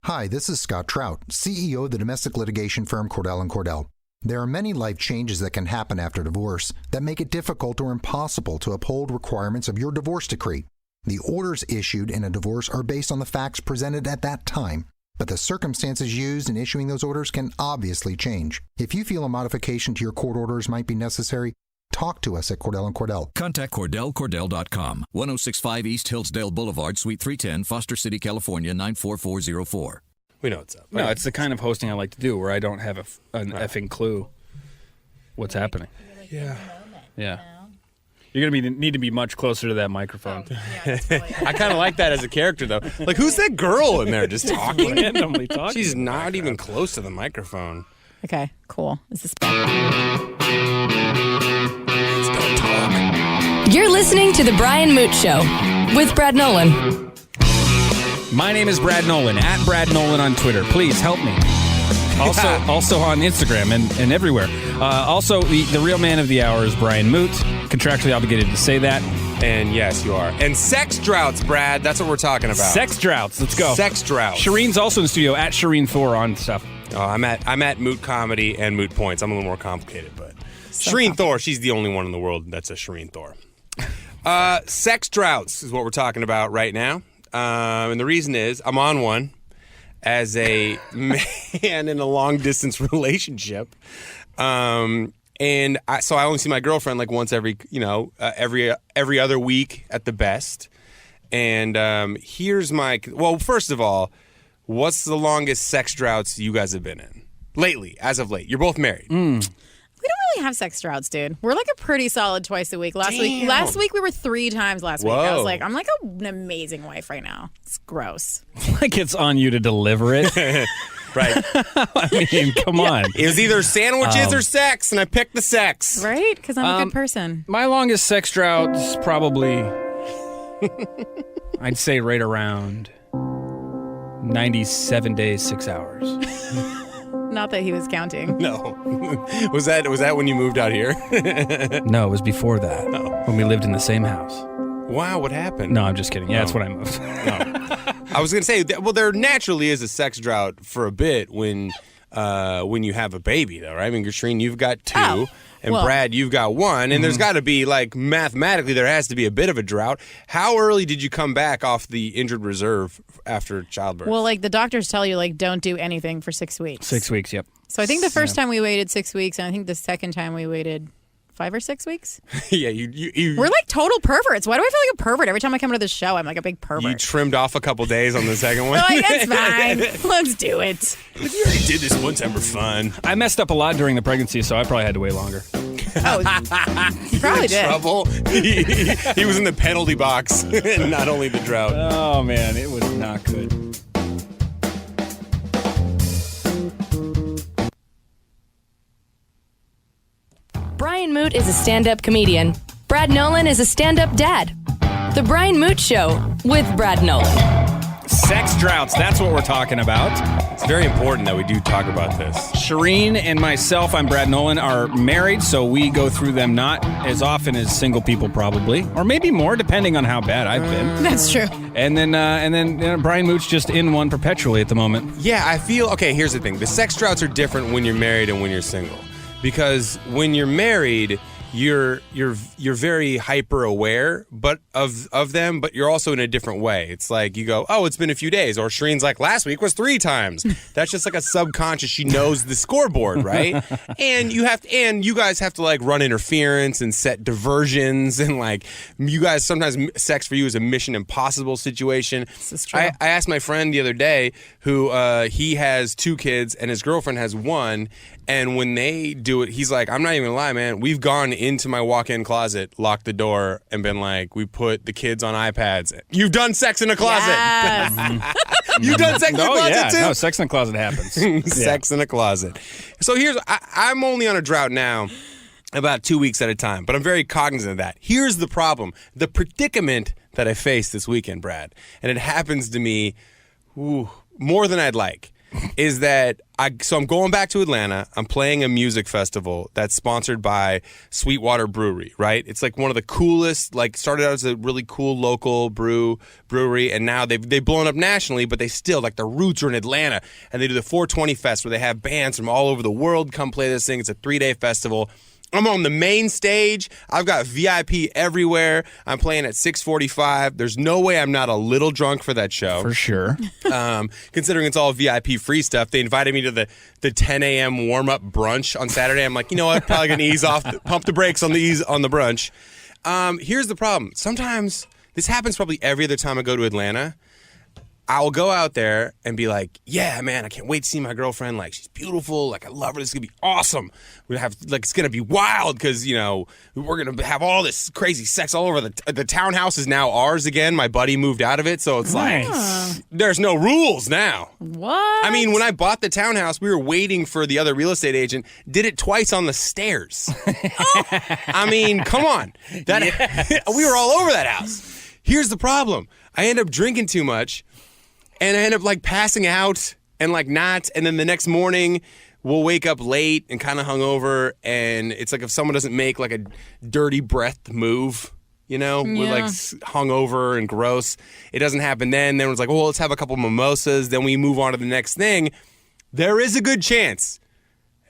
Hi, this is Scott Trout, CEO of the domestic litigation firm Cordell & Cordell. There are many life changes that can happen after divorce that make it difficult or impossible to uphold requirements of your divorce decree. The orders issued in a divorce are based on the facts presented at that time, but the circumstances used in issuing those orders can obviously change. If you feel a modification to your court orders might be necessary, talk to us at Cordell & Cordell. Contact CordellCordell.com, 1065 East Hillsdale Boulevard, Suite 310, Foster City, California, 94404. We know what's up. No, it's the kind of hosting I like to do where I don't have an effing clue what's happening. Yeah. Yeah. You're going to need to be much closer to that microphone. I kind of like that as a character, though. Like, who's that girl in there just talking? Randomly talking. She's not even close to the microphone. Okay, cool. Is this better? Don't talk. You're listening to The Brian Moote Show with Brad Nolan. My name is Brad Nolan, at Brad Nolan on Twitter. Please help me. Also on Instagram and everywhere. Also, the real man of the hour is Brian Moote. Contractually obligated to say that. And yes, you are. And sex droughts, Brad. That's what we're talking about. Sex droughts. Let's go. Sex droughts. Shereen's also in the studio, at Shereen Thor on stuff. Oh, I'm at Moot Comedy and Moot Points. I'm a little more complicated, but Shereen Thor, she's the only one in the world that's a Shereen Thor. Sex droughts is what we're talking about right now. And the reason is I'm on one as a man in a long-distance relationship. So I only see my girlfriend like once every other week at the best. And here's my... Well, first of all, what's the longest sex droughts you guys have been in? Lately, as of late. You're both married. We don't really have sex droughts, dude. We're like a pretty solid twice a week. Last week we were 3 times last week. I was like, I'm like an amazing wife right now. It's gross. Like it's on you to deliver it. Right. I mean, come on. It was either sandwiches or sex, and I picked the sex. Right? Because I'm a good person. My longest sex drought is probably, I'd say right around 97 days, 6 hours. Not that he was counting. No. Was that when you moved out here? No, it was before that. Oh. When we lived in the same house. Wow, what happened? No, I'm just kidding. Yeah, that's when I moved. I was going to say, well, there naturally is a sex drought for a bit when you have a baby, though, right? I mean, Shereen, you've got 2, and Brad, you've got 1, and there's got to be, like, mathematically, there has to be a bit of a drought. How early did you come back off the injured reserve after childbirth? Well, like, the doctors tell you, like, don't do anything for 6 weeks. 6 weeks, yep. So I think the first time we waited 6 weeks, and I think the second time we waited 5 or 6 weeks. Yeah, you We're like total perverts. Why do I feel like a pervert every time I come into this show? I'm like a big pervert. You trimmed off a couple days on the second one. Like, it's fine. Let's do it. You already did this one time for fun. I messed up a lot during the pregnancy, so I probably had to wait longer. Oh, you probably did. Trouble. He was in the penalty box, not only the drought. Oh, man, it was not good. Brian Moote is a stand-up comedian. Brad Nolan is a stand-up dad. The Brian Moote Show with Brad Nolan. Sex droughts, that's what we're talking about. It's very important that we do talk about this. Shereen and myself, I'm Brad Nolan, are married, so we go through them not as often as single people probably, or maybe more, depending on how bad I've been. That's true. And then Brian Moote's just in one perpetually at the moment. Yeah, I feel, okay, here's the thing. The sex droughts are different when you're married and when you're single. Because when you're married, you're very hyper aware of them, but you're also in a different way. It's like you go, oh, it's been a few days, or Shereen's like, last week was 3 times. That's just like a subconscious. She knows the scoreboard, right? And you guys have to like run interference and set diversions, and like you guys sometimes sex for you is a Mission Impossible situation. This is true. I asked my friend the other day who he has 2 kids and his girlfriend has 1. And when they do it, he's like, I'm not even gonna lie, man. We've gone into my walk-in closet, locked the door, and been like, we put the kids on iPads. You've done sex in a closet. Yes. You've done sex in a closet too? No, sex in the closet happens. Sex in a closet. So I'm only on a drought now about 2 weeks at a time, but I'm very cognizant of that. Here's the problem. The predicament that I faced this weekend, Brad, and it happens to me more than I'd like. is that I'm going back to Atlanta. I'm playing a music festival that's sponsored by Sweetwater Brewery, right? It's like one of the coolest, like started out as a really cool local brewery, and now they've blown up nationally, but they still, like, their roots are in Atlanta. And they do the 420 Fest where they have bands from all over the world come play this thing. It's a 3-day festival. I'm on the main stage. I've got VIP everywhere. I'm playing at 6:45. There's no way I'm not a little drunk for that show. For sure. Considering it's all VIP free stuff. They invited me to the 10 a.m. warm-up brunch on Saturday. I'm like, you know what? Probably going to ease off, pump the brakes on the brunch. Here's the problem. Sometimes, this happens probably every other time I go to Atlanta. I'll go out there and be like, yeah, man, I can't wait to see my girlfriend. Like, she's beautiful. Like, I love her. This is going to be awesome. We're gonna have, like, it's going to be wild because, you know, we're going to have all this crazy sex all over. The townhouse is now ours again. My buddy moved out of it. So it's like, there's no rules now. What? I mean, when I bought the townhouse, we were waiting for the other real estate agent. Did it twice on the stairs. I mean, come on. We were all over that house. Here's the problem. I end up drinking too much. And I end up, like, passing out and, like, not. And then the next morning, we'll wake up late and kind of hungover. And it's like if someone doesn't make, like, a dirty breath move, you know? Yeah. We're, like, hungover and gross. It doesn't happen then. Then it's like, well, let's have a couple mimosas. Then we move on to the next thing. There is a good chance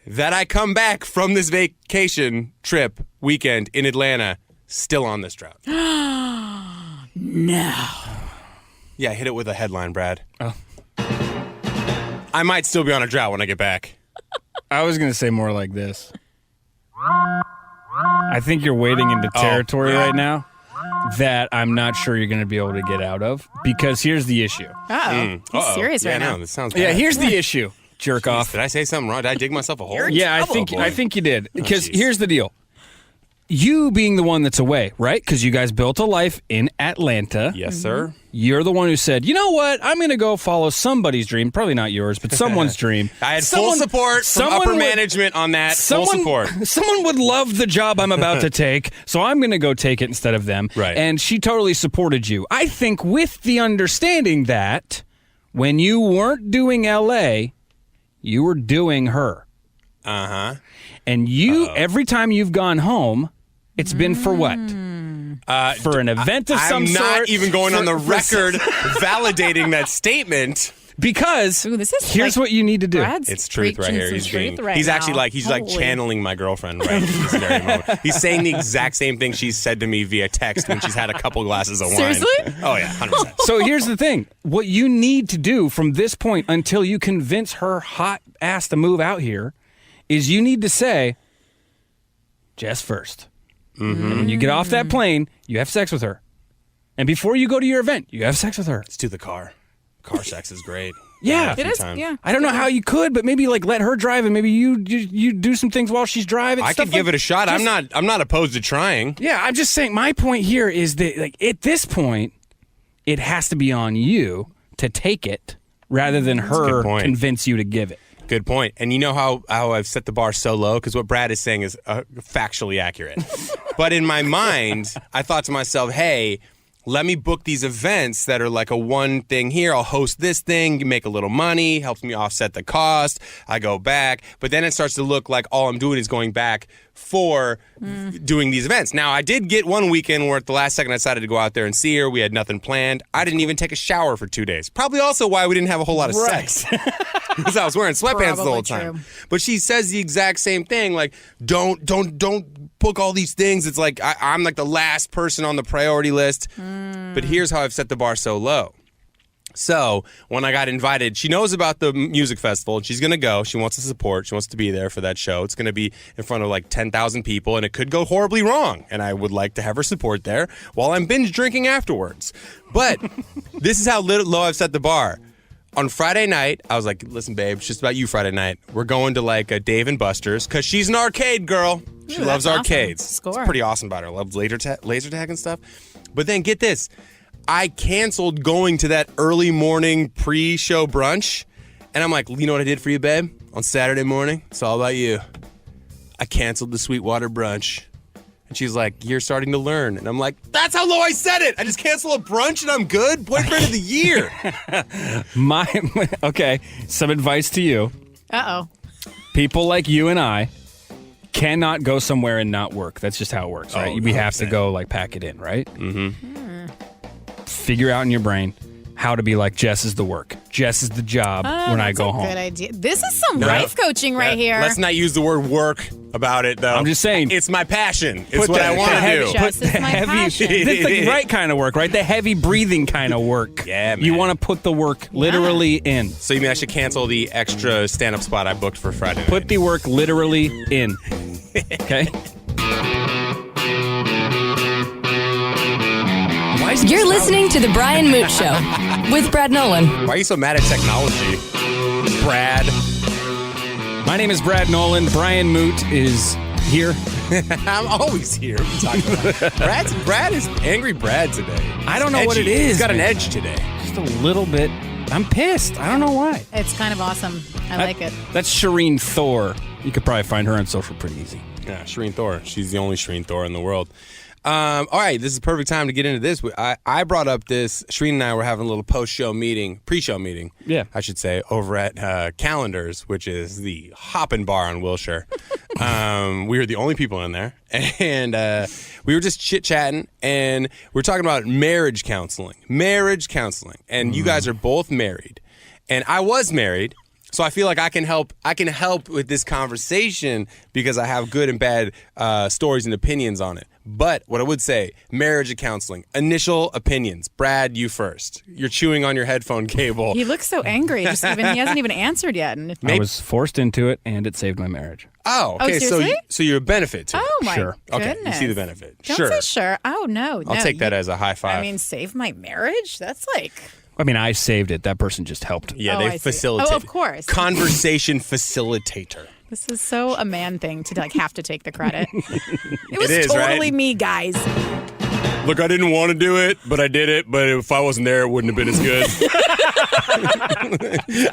that I come back from this vacation trip weekend in Atlanta still on this drought. No. Yeah, hit it with a headline, Brad. Oh. I might still be on a drought when I get back. I was going to say more like this. I think you're wading into territory right now that I'm not sure you're going to be able to get out of, because here's the issue. Uh-oh. He's serious right now. No, this sounds bad. Yeah, here's the issue. Jerk off. Did I say something wrong? Did I dig myself a hole? Yeah, I think you did. Because here's the deal. You being the one that's away, right? Because you guys built a life in Atlanta. Yes, sir. You're the one who said, you know what? I'm going to go follow somebody's dream. Probably not yours, but someone's dream. I had full support from upper management on that. Full support. Someone would love the job I'm about to take, so I'm going to go take it instead of them. Right. And she totally supported you. I think with the understanding that when you weren't doing L.A., you were doing her. Uh-huh. And every time you've gone home, it's been for what? For an event of some sort. I'm not even going on the record validating that statement. Because here's what you need to do. Brad's it's truth right here. He's actually like channeling my girlfriend right at this very moment. He's saying the exact same thing she's said to me via text when she's had a couple glasses of wine. Seriously? Oh yeah, 100%. So here's the thing. What you need to do from this point until you convince her hot ass to move out here is you need to say, Jess first. Mm-hmm. And when you get off that plane, you have sex with her. And before you go to your event, you have sex with her. Let's do the car. Car sex is great. Yeah. It is. Yeah. I don't know how you could, but maybe like let her drive and maybe you do some things while she's driving. I could give it a shot. I'm not opposed to trying. Yeah, I'm just saying my point here is that like at this point, it has to be on you to take it rather than her convince you to give it. Good point. And you know how I've set the bar so low? Because what Brad is saying is factually accurate. But in my mind, I thought to myself, hey, let me book these events that are like a one thing here. I'll host this thing, make a little money, helps me offset the cost. I go back. But then it starts to look like all I'm doing is going back for doing these events. Now, I did get one weekend where at the last second I decided to go out there and see her. We had nothing planned. I didn't even take a shower for 2 days. Probably also why we didn't have a whole lot of sex. Because I was wearing sweatpants the whole time. True. But she says the exact same thing. Like, don't book all these things. It's like I'm like the last person on the priority list. But here's how I've set the bar so low. So when I got invited, she knows about the music festival. She's going to go. She wants to support. She wants to be there for that show. It's going to be in front of like 10,000 people, and it could go horribly wrong. And I would like to have her support there while I'm binge drinking afterwards. But this is how low I've set the bar. On Friday night, I was like, listen, babe, it's just about you Friday night. We're going to like a Dave & Buster's because she's an arcade girl. She loves arcades. Awesome. It's pretty awesome about her. Loves laser tag and stuff. But then get this. I canceled going to that early morning pre-show brunch. And I'm like, you know what I did for you, babe? On Saturday morning, it's all about you. I canceled the Sweetwater brunch. And she's like, you're starting to learn. And I'm like, that's how low I said it. I just cancel a brunch and I'm good. Boyfriend of the year. Okay, some advice to you. Uh-oh. People like you and I cannot go somewhere and not work. That's just how it works, right? We have to go like pack it in, right? Mm-hmm. Figure out in your brain how to be like, Jess is the work. Jess is the job when I go home. Good idea. This is some life coaching right here. Let's not use the word work about it, though. I'm just saying. It's my passion. It's what I want to do. Jess is my passion. It's the right kind of work, right? The heavy breathing kind of work. Yeah, man. You want to put the work literally in. So you mean I should cancel the extra stand-up spot I booked for Friday night? Put the work literally in. Okay? You're listening to The Brian Moot Show with Brad Nolan. Why are you so mad at technology, Brad? My name is Brad Nolan. Brian Moot is here. I'm always here. What are you talking about? Brad is angry Brad today. I don't know what it is. He's got an edge today. Just a little bit. I'm pissed. I don't know why. It's kind of awesome. I like it. That's Shereen Thor. You could probably find her on social pretty easy. Yeah, Shereen Thor. She's the only Shereen Thor in the world. All right, this is the perfect time to get into this. I brought up this. Shereen and I were having a little pre-show meeting, I should say, over at Calendars, which is the hoppin' bar on Wilshire. We were the only people in there, and we were just chit-chatting, and we're talking about marriage counseling. And you guys are both married, and I was married. So I feel like I can help with this conversation because I have good and bad stories and opinions on it. But what I would say, marriage and counseling, initial opinions. Brad, you first. You're chewing on your headphone cable. He looks so angry. He hasn't even answered yet. And I was forced into it, and it saved my marriage. Oh, okay. So you're a benefit to it. Oh, my Sure. goodness. Okay, you see the benefit. Don't Sure. say sure. Oh, no. I'll take that as a high five. I mean, save my marriage? That's like... I mean, I saved it. That person just helped. Yeah, Oh, they I see. facilitate. Oh, of course. Conversation facilitator. This is so a man thing to like have to take the credit. It was is, totally right? me, guys. Look, I didn't want to do it, but I did it. But if I wasn't there, it wouldn't have been as good.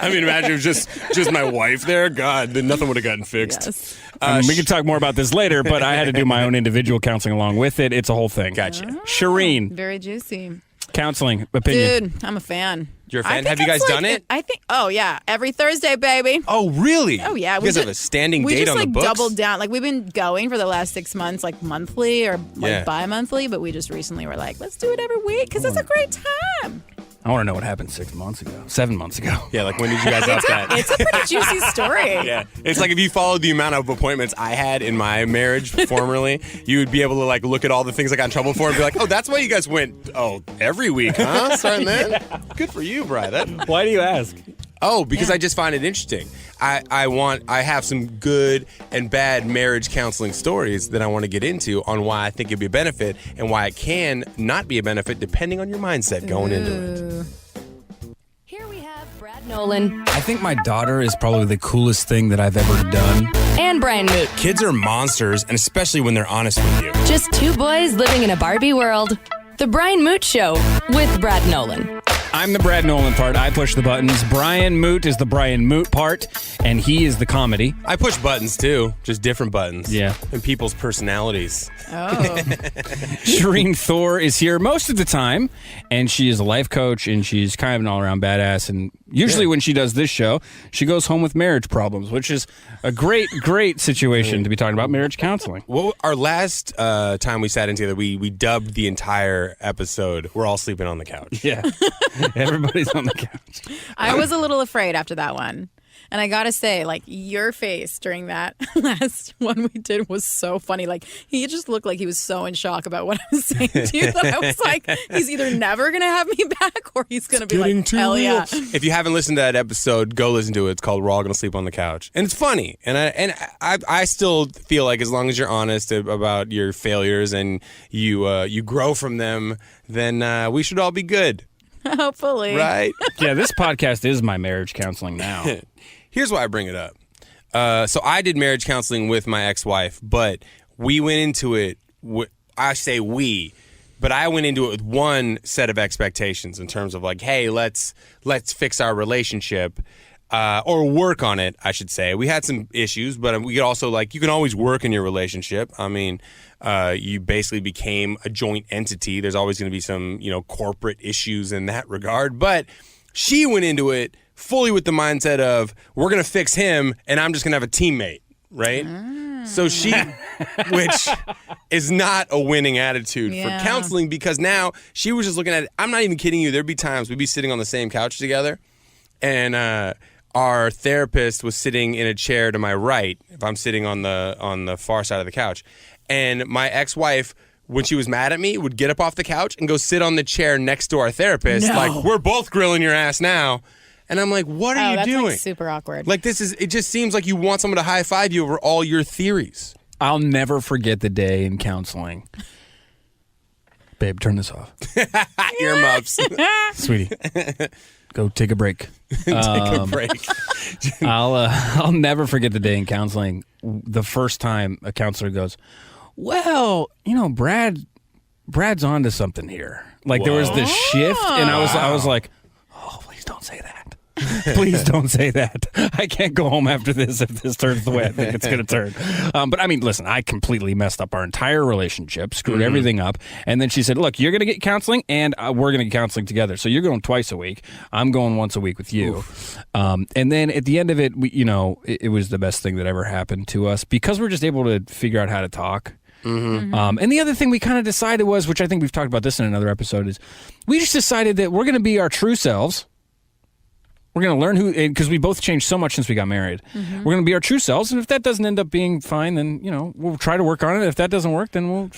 I mean, imagine it was just my wife there. God, then nothing would have gotten fixed. Yes. I mean, we can talk more about this later, but I had to do my own individual counseling along with it. It's a whole thing. Gotcha. Shireen, Very juicy. counseling opinion. Dude, I'm a fan. You're a I fan? think Have you it's guys like- done it? I think, oh yeah, every Thursday, baby. Oh, really? Oh yeah, You guys have a standing we date just on like the books? doubled down. Like we've been going for the last 6 months, like monthly or like Yeah. bi-monthly, but we just recently were like, let's do it every week because it's a great time. I want to know what happened 7 months ago. Yeah, like when did you guys up that? It's a pretty juicy story. Yeah, it's like if you followed the amount of appointments I had in my marriage formerly, you would be able to like look at all the things I got in trouble for and be like, oh, that's why you guys went, every week, huh? Starting then? Good for you, Brian. Why do you ask? Oh, because I just find it interesting. I have some good and bad marriage counseling stories that I want to get into on why I think it'd be a benefit and why it can not be a benefit depending on your mindset going into it. Here we have Brad Nolan I think my daughter is probably the coolest thing that I've ever done. and Brian Moot. Kids are monsters, and especially when they're honest with you. Just two boys living in a Barbie world. The Brian Moot Show with Brad Nolan. I'm the Brad Nolan part. I push the buttons. Brian Moot is the Brian Moot part, and he is the comedy. I push buttons too, just different buttons. Yeah. And people's personalities. Oh, Shereen Thor is here most of the time, and she is a life coach, and she's kind of an all-around badass. And usually when she does this show, she goes home with marriage problems, which is a great, great situation to be talking about marriage counseling. Well, our last time we sat in together, we dubbed the entire episode, We're All Sleeping on the Couch. Yeah. Everybody's on the couch. I was a little afraid after that one. And I gotta say, like, your face during that last one we did was so funny. Like, he just looked like he was so in shock about what I was saying to you that I was like, he's either never gonna have me back or he's gonna be like, hell yeah. If you haven't listened to that episode, go listen to it. It's called We're All Gonna Sleep on the Couch. And it's funny. And I still feel like as long as you're honest about your failures and you grow from them, then we should all be good. Hopefully. Right? Yeah, this podcast is my marriage counseling now. Here's why I bring it up. So I did marriage counseling with my ex-wife, but we went into it, I say we, but I went into it with one set of expectations in terms of like, hey, let's fix our relationship. or work on it, I should say. We had some issues, but we could also, like, you can always work in your relationship. I mean, you basically became a joint entity. There's always going to be some, corporate issues in that regard. But she went into it fully with the mindset of, we're going to fix him, and I'm just going to have a teammate, right? So she, which is not a winning attitude for counseling, because now she was just looking at it. I'm not even kidding you. There'd be times we'd be sitting on the same couch together, and our therapist was sitting in a chair to my right, if I'm sitting on the far side of the couch. And my ex-wife, when she was mad at me, would get up off the couch and go sit on the chair next to our therapist. No. Like, we're both grilling your ass now. And I'm like, what are you that's doing? Like super awkward. Like, it just seems like you want someone to high-five you over all your theories. I'll never forget the day in counseling. Babe, turn this off. Earmuffs. Sweetie, go take a break. Take a break. I'll never forget the day in counseling. The first time a counselor goes, well, Brad's onto something here. Like, there was this shift, and I was like, oh, please don't say that. Please don't say that. I can't go home after this if this turns the way I think it's going to turn. But I mean, listen, I completely messed up our entire relationship, screwed everything up. And then she said, look, you're going to get counseling and we're going to get counseling together. So you're going twice a week. I'm going once a week with you. And then at the end of it, it was the best thing that ever happened to us because we're just able to figure out how to talk. And the other thing we kind of decided was, which I think we've talked about this in another episode, is we just decided that we're going to be our true selves. We're going to learn because we both changed so much since we got married. We're going to be our true selves, and if that doesn't end up being fine, then, we'll try to work on it. If that doesn't work, then we'll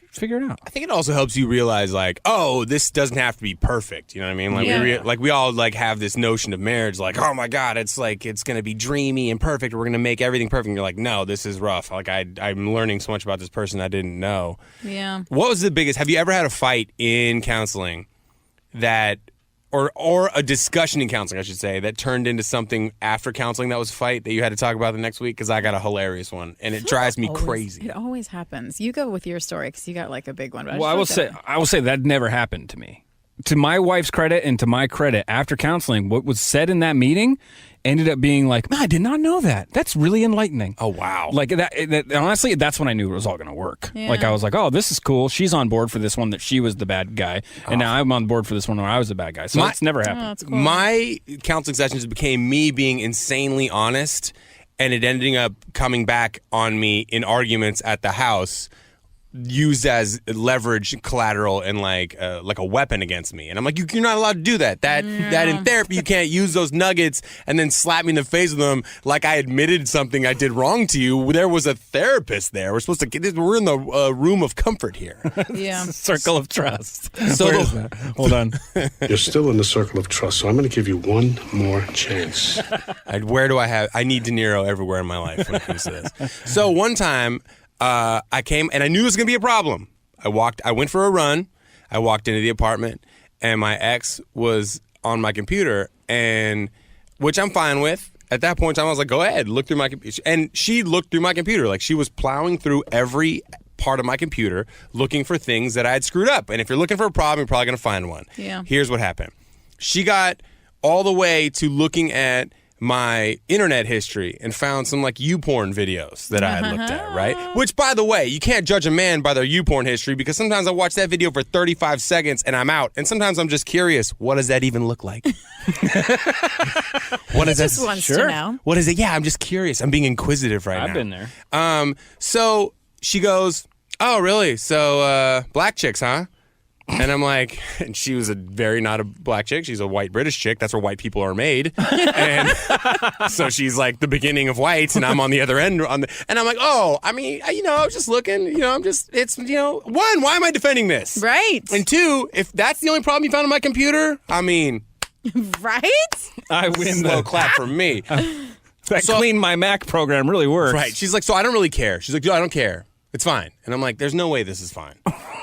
figure it out. I think it also helps you realize, like, oh, this doesn't have to be perfect. You know what I mean? Like, we all, like, have this notion of marriage, like, oh, my God, it's like, it's going to be dreamy and perfect. We're going to make everything perfect. And you're like, no, this is rough. Like, I'm learning so much about this person I didn't know. Yeah. What was the biggest, have you ever had a fight in counseling that, or a discussion in counseling, I should say, that turned into something after counseling that was a fight that you had to talk about the next week? Because I got a hilarious one, and it drives me crazy. It always happens. You go with your story because you got like a big one. Well, I will say that never happened to me. To my wife's credit and to my credit, after counseling, what was said in that meeting ended up being like, I did not know that. That's really enlightening. Oh, wow. Like, that honestly, that's when I knew it was all going to work. Yeah. Like, I was like, oh, this is cool. She's on board for this one that she was the bad guy. And now I'm on board for this one where I was the bad guy. So it's never happened. That's cool. My counseling sessions became me being insanely honest, and it ending up coming back on me in arguments at the house, used as leverage, collateral, and like a weapon against me. And I'm like, you're not allowed to do that. That in therapy, you can't use those nuggets and then slap me in the face with them like I admitted something I did wrong to you. There was a therapist there. We're supposed to. We're in the room of comfort here. Yeah. Circle of trust. So Where is that? Hold on. You're still in the circle of trust, so I'm going to give you one more chance. Where do I have? I need De Niro everywhere in my life when it comes to this. So one time, I came and I knew it was going to be a problem. I went for a run. I walked into the apartment and my ex was on my computer, and which I'm fine with. At that point in time, I was like, go ahead, look through my computer. And she looked through my computer. Like, she was plowing through every part of my computer looking for things that I had screwed up. And if you're looking for a problem, you're probably going to find one. Yeah. Here's what happened. She got all the way to looking at my internet history and found some like YouPorn videos that I had looked at, right? Which, by the way, you can't judge a man by their YouPorn history, because sometimes I watch that video for 35 seconds and I'm out. And sometimes I'm just curious, what does that even look like? What is that? Just wants to know. What is it? Yeah, I'm just curious. I'm being inquisitive right now. I've been there. So she goes, oh, really? So black chicks, huh? And I'm like, and she was not a black chick. She's a white British chick. That's where white people are made. And so she's like the beginning of white, and I'm on the other end. And I'm like, oh, I mean, I was just looking, one, why am I defending this? Right. And two, if that's the only problem you found on my computer, I mean, Right? I win slow clap for me. That Clean My Mac program really works. Right. She's like, so I don't really care. She's like, I don't care. It's fine. And I'm like, there's no way this is fine.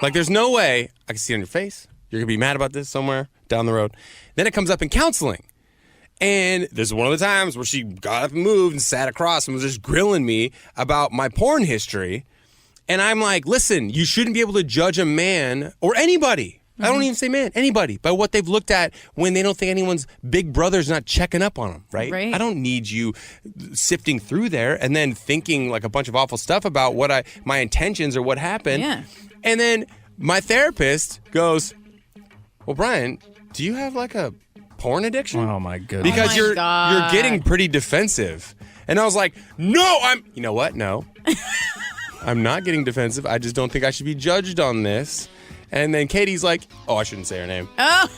Like, there's no way I can see it on your face. You're going to be mad about this somewhere down the road. Then it comes up in counseling. And this is one of the times where she got up and moved and sat across and was just grilling me about my porn history. And I'm like, listen, you shouldn't be able to judge a man or anybody I don't even say man, anybody, by what they've looked at when they don't think anyone's big brother's not checking up on them, right? I don't need you sifting through there and then thinking like a bunch of awful stuff about what my intentions or what happened. Yeah. And then my therapist goes, well, Brian, do you have like a porn addiction? Oh my goodness. Because you're getting pretty defensive. And I was like, no, you know what? No. I'm not getting defensive. I just don't think I should be judged on this. And then Katie's like, oh, I shouldn't say her name. Oh,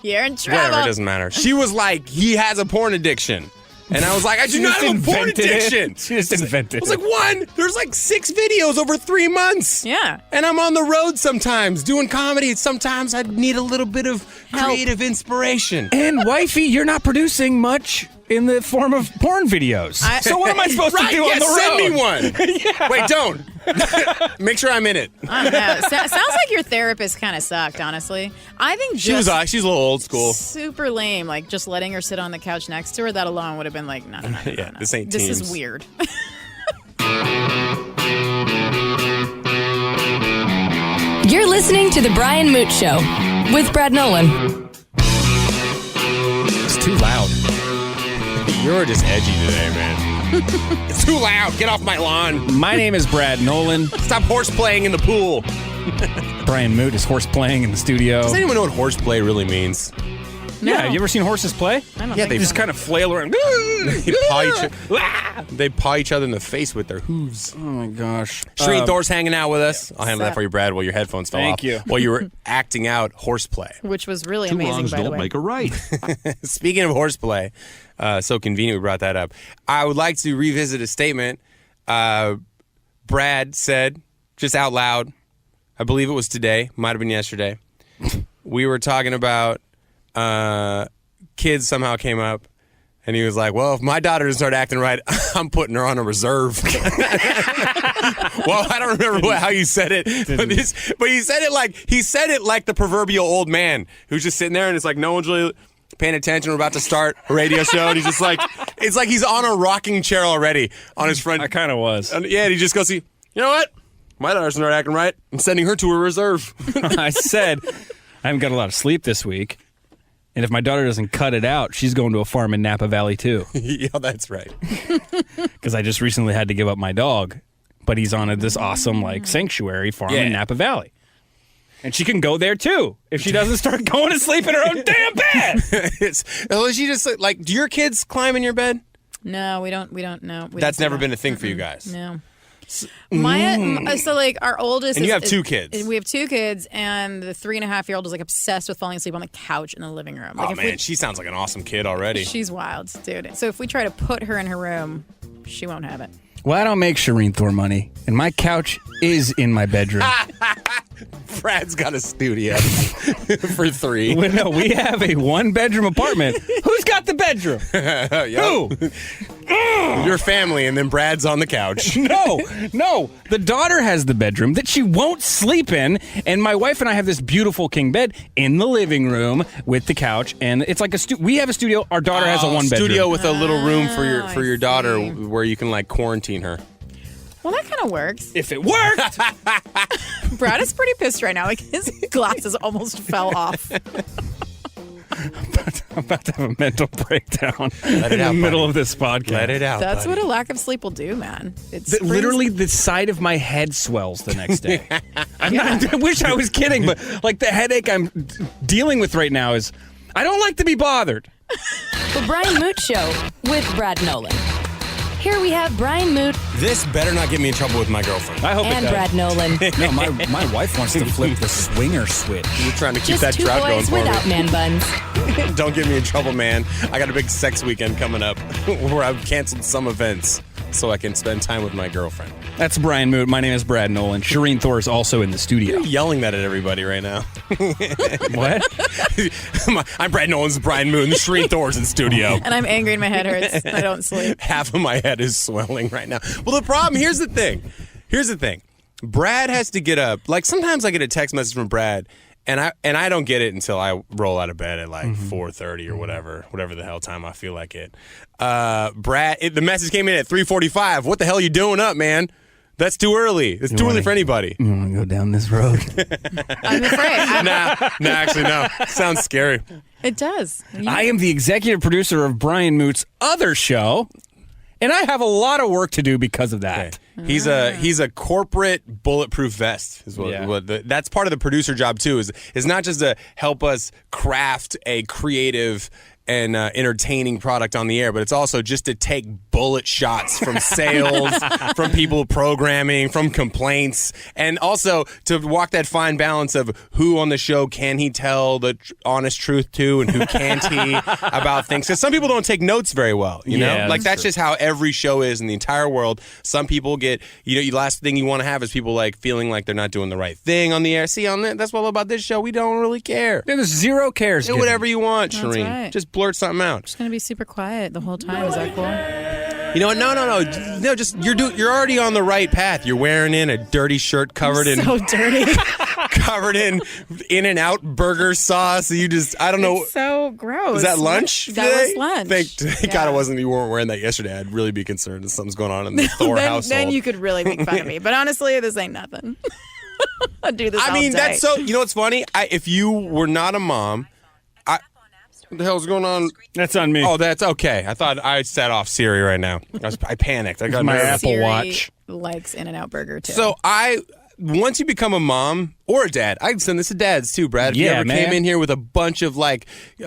you're in trouble. Whatever, it doesn't matter. She was like, he has a porn addiction. And I was like, I do not have a porn addiction. She just invented it. I was like, there's like 6 videos over 3 months. Yeah. And I'm on the road sometimes doing comedy. Sometimes I need a little bit of creative inspiration. And wifey, you're not producing much in the form of porn videos. So what am I supposed to do on the road? Send me one. Yeah. Wait, don't. Make sure I'm in it. I don't know. Sounds like your therapist kind of sucked, honestly. I think she's a little old school. Super lame. Like just letting her sit on the couch next to her, that alone would have been like, no. Yeah, this ain't This teams. is weird. You're listening to The Brian Moote Show with Brad Nolan. It's too loud. You're just edgy today, man. It's too loud. Get off my lawn. My name is Brad Nolan. Stop horseplaying in the pool. Brian Moote is horseplaying in the studio. Does anyone know what horseplay really means? Yeah, have you ever seen horses play? I don't Yeah, think they Just so. kind of flail around. They paw each other in the face with their hooves. Oh my gosh. Shereen Thor's hanging out with us. I'll handle that Sup? for you, Brad, while your headphones fell Thank off. you. While you were acting out horseplay. Which was really amazing, by the way. a right. Speaking of horseplay, so convenient we brought that up. I would like to revisit a statement Brad said, just out loud. I believe it was today. Might have been yesterday. We were talking about kids somehow came up. And he was like, well, if my daughter doesn't start acting right, I'm putting her on a reserve. Well, I don't remember how you said it. But he said it like the proverbial old man who's just sitting there and it's like no one's really paying attention. We're about to start a radio show. And he's just like, it's like he's on a rocking chair already on his front. I kind of was. And yeah, and he just goes, you know what? My daughter's not acting right. I'm sending her to a reserve. I said, I haven't got a lot of sleep this week. And if my daughter doesn't cut it out, she's going to a farm in Napa Valley, too. Yeah, that's right. Because I just recently had to give up my dog. But he's on this awesome, sanctuary farm in Napa Valley. And she can go there, too, if she doesn't start going to sleep in her own damn bed. She just, do your kids climb in your bed? No, we don't know. That's never been a thing for you guys. No. Our oldest and you have 2 kids. We have 2 kids, and the 3.5-year-old is obsessed with falling asleep on the couch in the living room. Oh man, she sounds like an awesome kid already. She's wild, dude. So if we try to put her in her room, she won't have it. Well, I don't make Shereen Thor money, and my couch is in my bedroom. Brad's got a studio for 3. Well, no, we have a 1-bedroom apartment. Who's got the bedroom? Who? Your family, and then Brad's on the couch. No. The daughter has the bedroom that she won't sleep in, and my wife and I have this beautiful king bed in the living room with the couch, and it's like we have a studio. Our daughter has a 1-bedroom studio with a little room I for your daughter see. where you can quarantine her. Well, that kind of works. If it worked. Brad is pretty pissed right now. Like his glasses almost fell off. I'm about to have a mental breakdown Let it in out, the middle buddy. of this podcast. Let it out. That's buddy. what a lack of sleep will do, man. It's Literally, the side of my head swells the next day. I wish I was kidding, but the headache I'm dealing with right now is I don't like to be bothered. The Brian Moote Show with Brad Nolan. Here we have Brian Moote This better not get me in trouble with my girlfriend. I hope and it Brad does. Nolan. No, my wife wants to flip the swinger switch. You're trying to keep Just that 2 drought going boys for without me. man buns. Don't get me in trouble, man. I got a big sex weekend coming up where I've canceled some events so I can spend time with my girlfriend. That's Brian Moote. My name is Brad Nolan. Shereen Thor is also in the studio. You're yelling that at everybody right now. What? I'm Brad Nolan's Brian Moon. Shereen Thor's in studio. And I'm angry and my head hurts. I don't sleep. Half of my head is swelling right now. Well, the problem, here's the thing. Brad has to get up. Sometimes I get a text message from Brad, and I don't get it until I roll out of bed at 4:30 or whatever the hell time I feel like it. Brad, the message came in at 3:45. What the hell are you doing up, man? That's too early. It's too early for anybody. You want to go down this road? I'm afraid. Nah, actually, no. Sounds scary. It does. I am the executive producer of Brian Moote's other show, and I have a lot of work to do because of that. Okay. He's a corporate bulletproof vest. Is that's part of the producer job too. Is not just to help us craft a creative and entertaining product on the air, but it's also just to take bullet shots from sales, from people programming, from complaints, and also to walk that fine balance of who on the show can he tell the honest truth to and who can't he about things. Because some people don't take notes very well, you know? Like that's just how every show is in the entire world. Some people get, the last thing you want to have is people like feeling like they're not doing the right thing on the air. See, that's what about this show. We don't really care. There's zero cares. Do whatever you want, That's Shereen. right. Just blurt something out. Just gonna be super quiet the whole time. Is that cool? You know what? No. Just you're already on the right path. You're wearing in a dirty shirt covered in So dirty. covered in In-N-Out burger sauce. You just I don't know. It's so gross. Was that lunch? That today? was lunch. Thank God it wasn't. You weren't wearing that yesterday. I'd really be concerned if something's going on in the Thor household. Then you could really make fun of me. But honestly, this ain't nothing. I'd do this. I all mean, day. that's so. You know what's funny? If you were not a mom. What the hell's going on? That's on me. Oh, that's okay. I thought I set off Siri right now. I panicked. I got my nervous. Apple Siri Watch. likes In-N-Out Burger too. So once you become a mom or a dad, I can send this to dads too, Brad. If you ever came in here with a bunch of like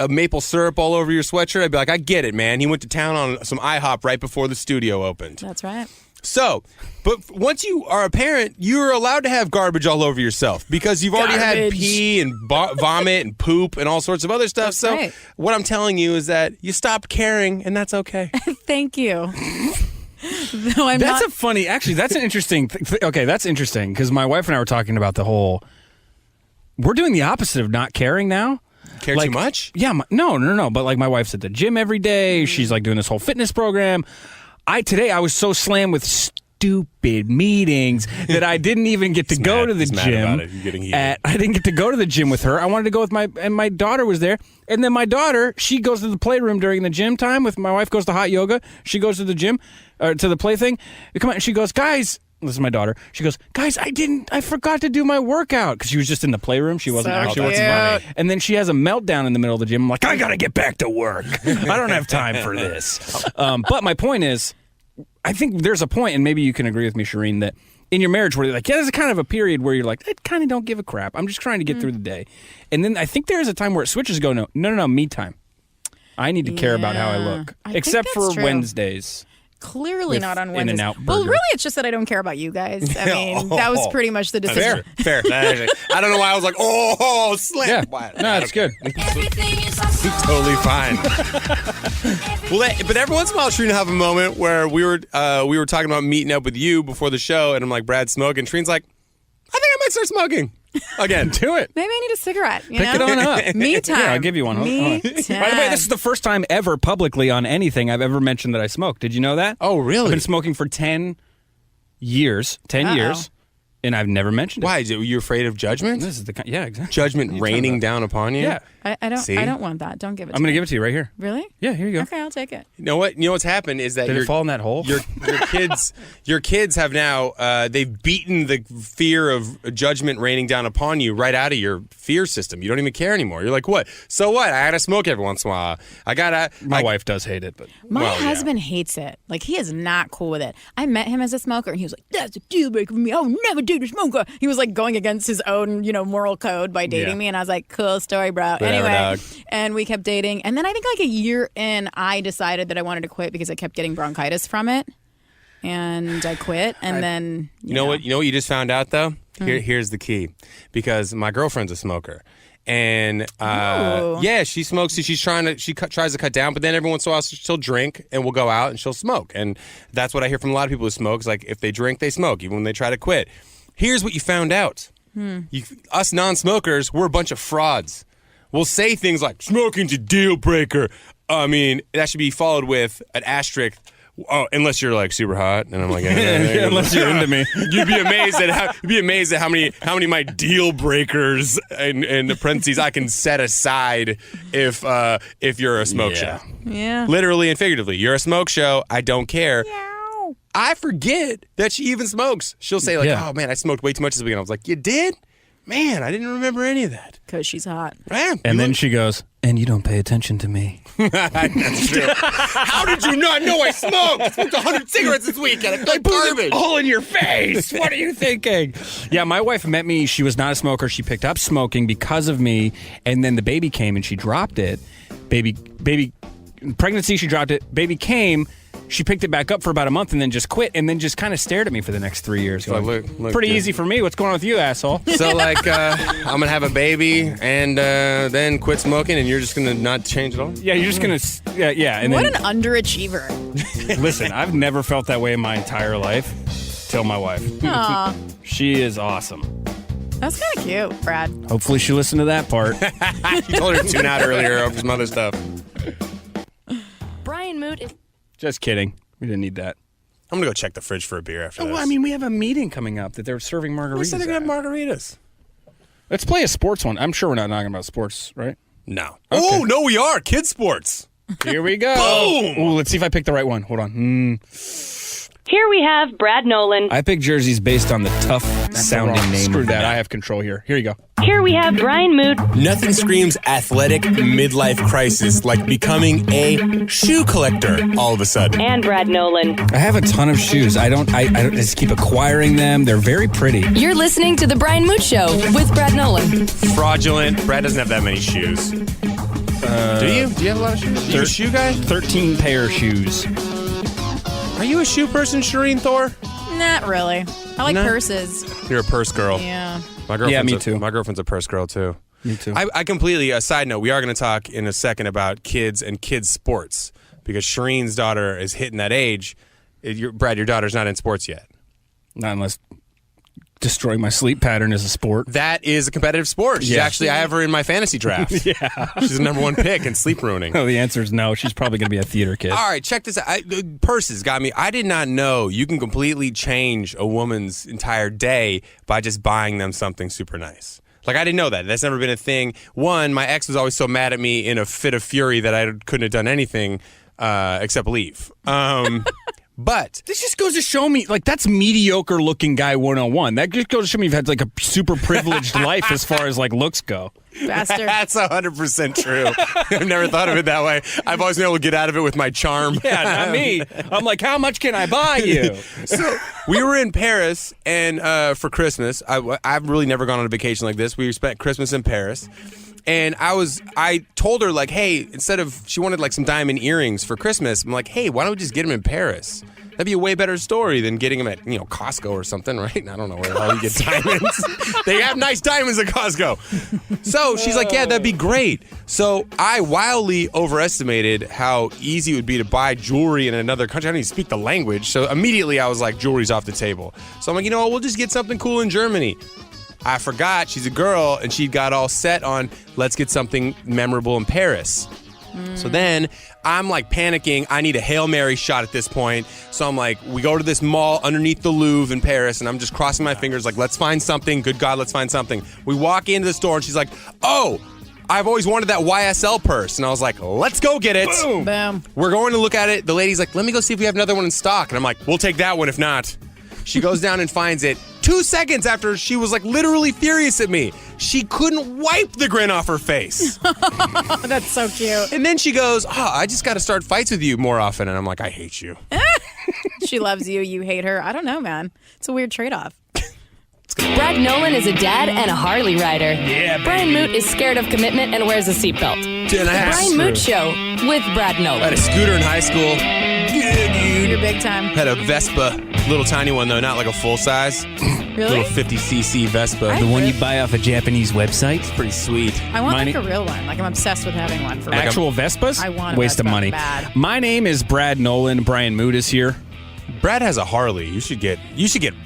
maple syrup all over your sweatshirt, I'd be like, I get it, man. He went to town on some IHOP right before the studio opened. That's right. So, but once you are a parent, you're allowed to have garbage all over yourself because you've already had Garbage. pee and vomit and poop and all sorts of other stuff. That's so right. what I'm telling you is that you stopped caring and that's okay. Thank you. Though I'm That's not. a funny. Actually, that's an interesting. Okay, that's interesting because my wife and I were talking about the whole. We're doing the opposite of not caring now. Care too much? Yeah, no. But like my wife's at the gym every day. She's like doing this whole fitness program. Today I was so slammed with stupid meetings that I didn't even get to go to the He's mad gym. about it. You're getting heated. I didn't get to go to the gym with her. I wanted to go with my daughter was there. And then my daughter, she goes to the playroom during the gym time with my wife goes to hot yoga. She goes to the gym, to the play thing. Come on, she goes, guys, this is my daughter. She goes, guys, I forgot to do my workout because she was just in the playroom. She wasn't So actually. cute. And then she has a meltdown in the middle of the gym. I'm like, I gotta get back to work. I don't have time for this. But my point is, I think there's a point, and maybe you can agree with me, Shereen, that in your marriage where you're like, there's a kind of a period where you're like, I kind of don't give a crap. I'm just trying to get through the day. And then I think there is a time where it switches. Go, no, me time. I need to care about how I look, I think except for that's true. Wednesdays. Clearly with not on Wednesdays. In-N-Out Well, Burger. really, it's just that I don't care about you guys. I mean, that was pretty much the decision. Fair. I don't know why I was like, slam. Yeah, Why? no, it's good. Totally fine. But every once in a while, Shereen will have a moment where we were talking about meeting up with you before the show, and I'm like, Brad's smoking. Shereen's like, I think I might start smoking again. Do it. Maybe I need a cigarette. Pick it on up. Me time. Yeah, I'll give you one. Me Hold on. time. By the way, this is the first time ever publicly on anything I've ever mentioned that I smoke. Did you know that? Oh, really? I've been smoking for 10 years. 10 years. And I've never mentioned it. Why? Are you afraid of judgment? This is the yeah, exactly. Judgment raining down upon you? Yeah. I See? don't want that. Don't give it to I'm going to me. give it to you right here. Really? Yeah, here you go. Okay, I'll take it. You know what? You know what's happened is that Did it fall in that hole? your kids have now they've beaten the fear of judgment raining down upon you right out of your fear system. You don't even care anymore. You're like, what? So what? I gotta smoke every once in a while. My wife does hate it, but My Well, yeah. husband hates it. Like, he is not cool with it. I met him as a smoker, and he was like, that's a deal breaker for me. I'll never date a smoker. He was like going against his own, moral code by dating Yeah. me. And I was like, cool story, bro. Whatever, anyway, dog. and we kept dating. And then I think like a year in, I decided that I wanted to quit because I kept getting bronchitis from it. And I quit. And then, You know what? You know what you just found out though? Here's the key, because my girlfriend's a smoker, and yeah, she smokes. She tries to cut down, but then every once in a while she'll drink and we'll go out and she'll smoke, and that's what I hear from a lot of people who smoke. Is like if they drink, they smoke, even when they try to quit. Here's what you found out: us non-smokers, we're a bunch of frauds. We'll say things like smoking's a deal breaker. I mean, that should be followed with an asterisk. Oh, unless you're like super hot, and I'm like, unless you're into me. You'd be amazed at how many of my deal breakers in the parentheses I can set aside if you're a smoke show. Yeah. Literally and figuratively, you're a smoke show. I don't care. I forget that she even smokes. She'll say like, "Oh man, I smoked way too much this weekend." I was like, "You did? Man, I didn't remember any of that." Because she's hot. Man, And then she goes, and you don't pay attention to me. That's true. How did you not know I smoked? I smoked 100 cigarettes this weekend. I garbage. All in your face. What are you thinking? Yeah, my wife met me. She was not a smoker. She picked up smoking because of me, and then the baby came and she dropped it. Baby, pregnancy, she dropped it. Baby came. She picked it back up for about a month and then just quit and then just kind of stared at me for the next 3 years. Going, look, pretty dude. easy for me. What's going on with you, asshole? So, like, I'm going to have a baby and then quit smoking and you're just going to not change at all? Yeah, you're just going to... Yeah. And What then, an underachiever. Listen, I've never felt that way in my entire life till my wife. Aw, She is awesome. that's kind of cute, Brad. Hopefully she listened to that part. You told her to tune out earlier over some other stuff. Brian Moote is... Just kidding. We didn't need that. I'm going to go check the fridge for a beer after this. Well, I mean, we have a meeting coming up that they're serving margaritas. They said they're going to have margaritas. Let's play a sports one. I'm sure we're not talking about sports, right? No. Oh, no, we are. Kids sports. Here we go. Boom! Ooh, let's see if I picked the right one. Hold on. Here we have Brad Nolan. I picked jerseys based on the tough sounding name. Screw that. I have control here. Here you go. Here we have Brian Moote. Nothing screams athletic midlife crisis like becoming a shoe collector all of a sudden. And Brad Nolan. I have a ton of shoes. I don't just keep acquiring them. They're very pretty. You're listening to The Brian Moote Show with Brad Nolan. Fraudulent. Brad doesn't have that many shoes. Do you? Do you have a lot of shoes? Are you a shoe guy? 13 pair of shoes. Are you a shoe person, Shereen Thor? Not really. I like No? purses. You're a purse girl. Yeah. My girlfriend's Yeah, me too. My girlfriend's a purse girl, too. Me too. I completely, a side note, we are going to talk in a second about kids and kids' sports because Shereen's daughter is hitting that age. Brad, your daughter's not in sports yet. Not unless destroying my sleep pattern is a sport. That is a competitive sport. She's Yeah. actually, I have her in my fantasy draft. Yeah. She's the number one pick in sleep ruining. Oh, the answer is no. She's probably going to be a theater kid. All right, check this out. Purses got me. I did not know you can completely change a woman's entire day by just buying them something super nice. Like, I didn't know that. That's never been a thing. One, my ex was always so mad at me in a fit of fury that I couldn't have done anything except leave. But This just goes to show me, like, that's mediocre looking guy 101. That just goes to show me you've had, like, a super privileged life as far as, like, looks go. Bastard. that's 100% true. I've never thought of it that way. I've always been able to get out of it with my charm. Yeah, not me. I'm like, how much can I buy you? So we were in Paris and for Christmas. I've really never gone on a vacation like this. We spent Christmas in Paris. And I told her, like, hey, she wanted, like, some diamond earrings for Christmas. I'm like, hey, why don't we just get them in Paris? That'd be a way better story than getting them at, Costco or something, right? I don't know where the hell you get diamonds. They have nice diamonds at Costco. So she's like, yeah, that'd be great. So I wildly overestimated how easy it would be to buy jewelry in another country. I don't even speak the language. So immediately I was like, jewelry's off the table. So I'm like, we'll just get something cool in Germany. I forgot she's a girl and she got all set on let's get something memorable in Paris. So then I'm like panicking. I need a Hail Mary shot at this point. So I'm like, we go to this mall underneath the Louvre in Paris and I'm just crossing my fingers like, let's find something. Good God, let's find something. We walk into the store and she's like, oh, I've always wanted that YSL purse. And I was like, let's go get it. Boom. Boom. We're going to look at it. The lady's like, let me go see if we have another one in stock. And I'm like, we'll take that one if not. She goes down and finds it 2 seconds after she was like literally furious at me. She couldn't wipe the grin off her face. Oh, that's so cute. And then she goes, I just got to start fights with you more often. And I'm like, I hate you. She loves you. You hate her. I don't know, man. It's a weird trade-off. Brad Nolan is a dad and a Harley rider. Yeah, Brian Moote is scared of commitment and wears a seatbelt. And I had, Brian Moote Show with Brad I had Nolan. a scooter in high school. Yeah, dude. You're big time. Had a Vespa. Little tiny one, though, not like a full size. Really? Little 50cc Vespa. The one you buy off a Japanese website? Pretty sweet. I want Mine- like a real one. Like I'm obsessed with having one for Actual Vespas? I want a Waste of Vespa money. bad. My name is Brad Nolan. Brian Moote is here. Brad has a Harley. You should get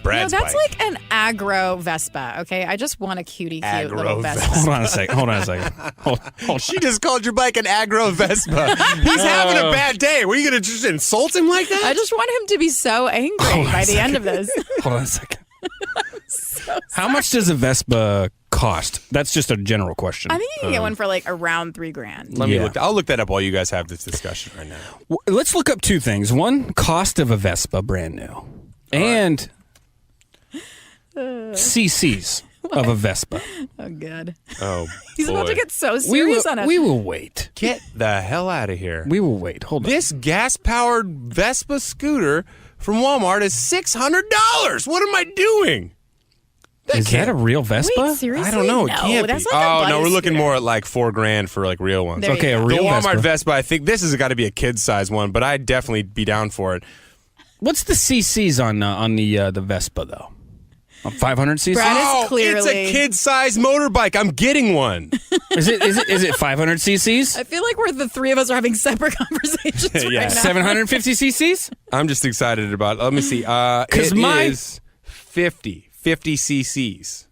Brad's No, that's bike. like an aggro Vespa, okay? I just want a cutie cute Aggro little Vespa. Vespa. Hold on a second. Hold on. She just called your bike an aggro Vespa. He's having a bad day. Were you going to just insult him like that? I just want him to be so angry by the end of this. Hold on a second. How much does a Vespa cost? That's just a general question. I think you can get one for like around $3,000. Let me look. I'll look that up while you guys have this discussion right now. Let's look up two things. One, cost of a Vespa brand new. And CCs of a Vespa. Oh, God. Oh, He's about boy. to get so serious on us. We will wait. Get the hell out of here. We will wait. Hold on. This gas-powered Vespa scooter from Walmart is $600. What am I doing? Is that a real Vespa? Wait, seriously? I don't know. It No, can't that's be. like a Oh, no, buddy we're looking scooter. more at like $4,000 for like real ones. There you Okay, a go. The real Walmart Vespa. Vespa, I think this has got to be a kid-size one, but I'd definitely be down for it. What's the CCs on the Vespa though? 500 CCs? Brad is Oh, clearly- it's a kid-size motorbike. I'm getting one. Is it 500 CCs? I feel like the three of us are having separate conversations Yeah. right now. 750 CCs? I'm just excited about it. Let me see. It is 50 cc's.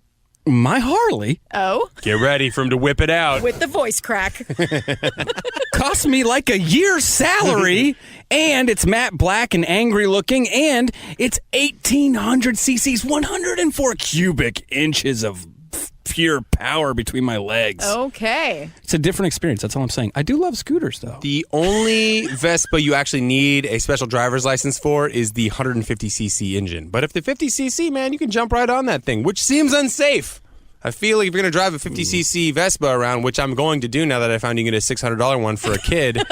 My Harley Oh, Get ready for him to whip it out. with the voice crack. cost me like a year's salary, and it's matte black and angry looking, and it's 1,800 cc's, 104 cubic inches of pure power between my legs. Okay. It's a different experience. That's all I'm saying. I do love scooters, though. The only Vespa you actually need a special driver's license for is the 150cc engine. But if the 50cc, man, you can jump right on that thing, which seems unsafe. I feel like if you're going to drive a 50cc Vespa around, which I'm going to do now that I found you can get a $600 one for a kid at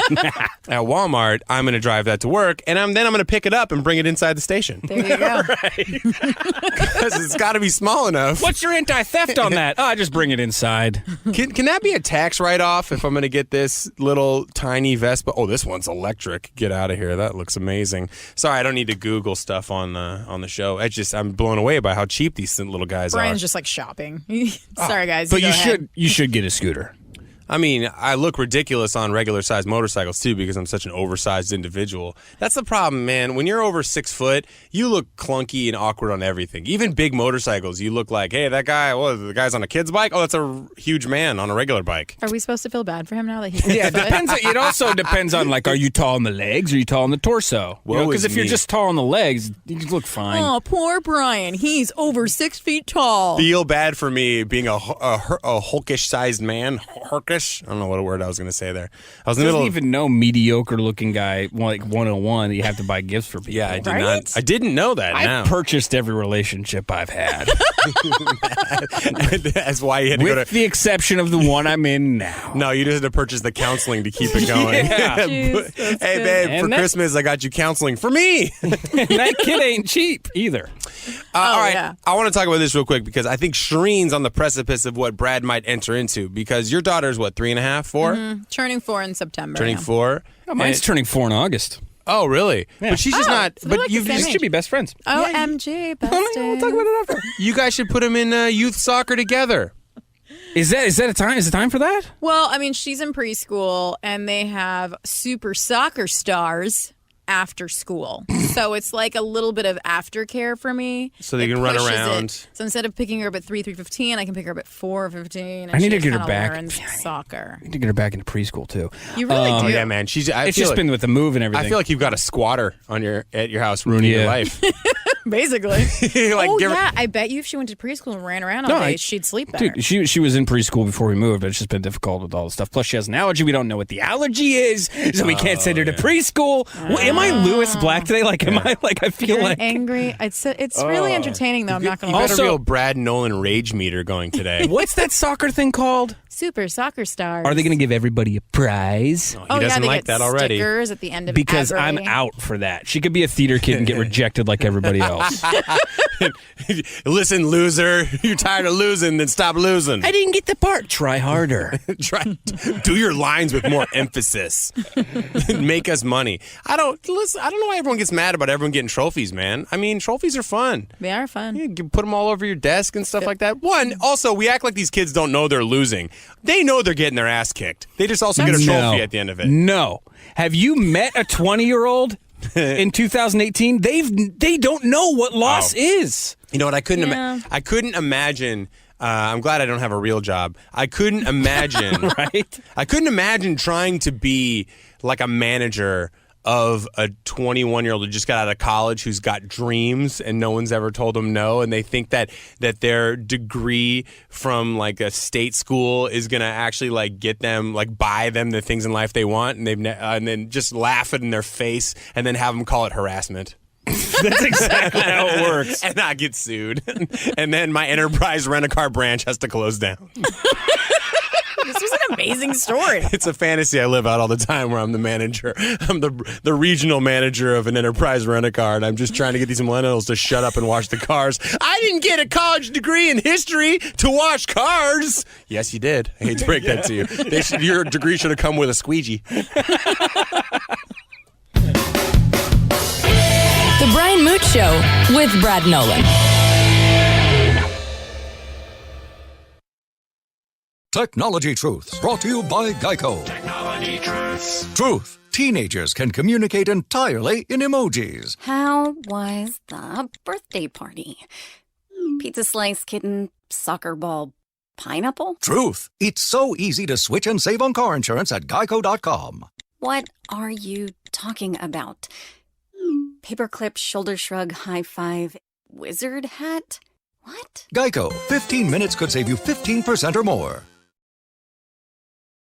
Walmart, I'm going to drive that to work, and then I'm going to pick it up and bring it inside the station. There you go. Because it's got to be small enough. What's your anti-theft on that? Oh, I just bring it inside. Can that be a tax write-off if I'm going to get this little tiny Vespa? Oh, this one's electric. Get out of here. That looks amazing. Sorry, I don't need to Google stuff on the show. I'm blown away by how cheap these little guys Brian's are. just like shopping. Sorry, guys. But go you ahead. should get a scooter. I mean, I look ridiculous on regular-sized motorcycles, too, because I'm such an oversized individual. That's the problem, man. When you're over 6 foot, you look clunky and awkward on everything. Even big motorcycles, you look like, hey, that guy, the guy's on a kid's bike? Oh, that's a huge man on a regular bike. Are we supposed to feel bad for him now that he's Yeah, it depends. It also depends on, like, are you tall in the legs or are you tall in the torso? Woe Because is if you're me. just tall in the legs, you look fine. Oh, poor Brian. He's over 6 feet tall. Feel bad for me being a hulkish-sized man. Hulkish? I don't know what word I was going to say there. I was in the Doesn't middle of... even know mediocre-looking guy, like 101, that you have to buy gifts for people. Yeah, I did Right? not. I didn't know that. I've now. purchased every relationship I've had, That's why you had to go with to... the exception of the one I'm in now. No, you just had to purchase the counseling to keep it going. Yeah. Jeez, that's Hey, good. babe, And for that- Christmas, I got you counseling for me. And that kid ain't cheap either. All right, yeah. I want to talk about this real quick because I think Shereen's on the precipice of what Brad might enter into because your daughter's, what, 3.5, 4? Turning 4 in September. Turning yeah. 4? Oh, mine's And- turning 4 in August. Oh, really? Yeah. But she's just not... so they're But like the you've same just... age. Should be best friends. OMG, best We'll talk about it after. You guys should put him in youth soccer together. Is that a time? Is it time for that? Well, I mean, she's in preschool, and they have super soccer stars after school. So it's like a little bit of aftercare for me. So they It can run pushes around. it. So instead of picking her up at 3:15, I can pick her up at 4:15. And I need to she get her kinda back. learns soccer. I need to get her back into preschool too. You really Oh, do. yeah, man. She's... It's just been with the move and everything. I feel like you've got a squatter at your house ruining your Yeah. life. Basically. Like, oh, give her- yeah. I bet you if she went to preschool and ran around all day, she'd sleep better. Dude, she was in preschool before we moved. It's just been difficult with all the stuff. Plus, she has an allergy. We don't know what the allergy is, so we can't send her to preschool. Well, am I Lewis Black today? Like, am I like? I feel You're like angry. It's really entertaining, though. I'm not going You to got lie. a real Brad Nolan rage meter going today. what's that soccer thing called? Super soccer stars. Are they going to give everybody a prize? He Oh, yeah, doesn't they like get that already. stickers at the end of Because every... I'm out for that. She could be a theater kid and get rejected like everybody else. Listen, loser. You're tired of losing, then stop losing. I didn't get the part. Try harder. Try do your lines with more emphasis. Make us money. I don't know why everyone gets mad about everyone getting trophies, man. I mean, trophies are fun. They are fun. You can put them all over your desk and stuff like that. Also, we act like these kids don't know they're losing. They know they're getting their ass kicked. They just also get a trophy at the end of it. No. Have you met a 20-year-old in 2018? They don't know what loss is. You know what? I couldn't imagine. I'm glad I don't have a real job. I couldn't imagine. Right? I couldn't imagine trying to be like a manager of a 21-year-old who just got out of college who's got dreams and no one's ever told them no, and they think that their degree from like a state school is gonna actually like get them, like buy them the things in life they want, and and then just laugh it in their face and then have them call it harassment. That's exactly how it works. And not get sued. And then my enterprise rent-a-car branch has to close down. This was an amazing story. It's a fantasy I live out all the time where I'm the manager. I'm the regional manager of an enterprise rent-a-car, and I'm just trying to get these millennials to shut up and wash the cars. I didn't get a college degree in history to wash cars. Yes, you did. I hate to break that to you. Your degree should have come with a squeegee. The Brian Moote Show with Brad Nolan. Technology Truths, brought to you by Geico. Technology Truths. Truth. Teenagers can communicate entirely in emojis. How was the birthday party? Pizza slice, kitten, soccer ball, pineapple? Truth. It's so easy to switch and save on car insurance at geico.com. What are you talking about? Paperclip, shoulder shrug, high five, wizard hat? What? Geico. 15 minutes could save you 15% or more.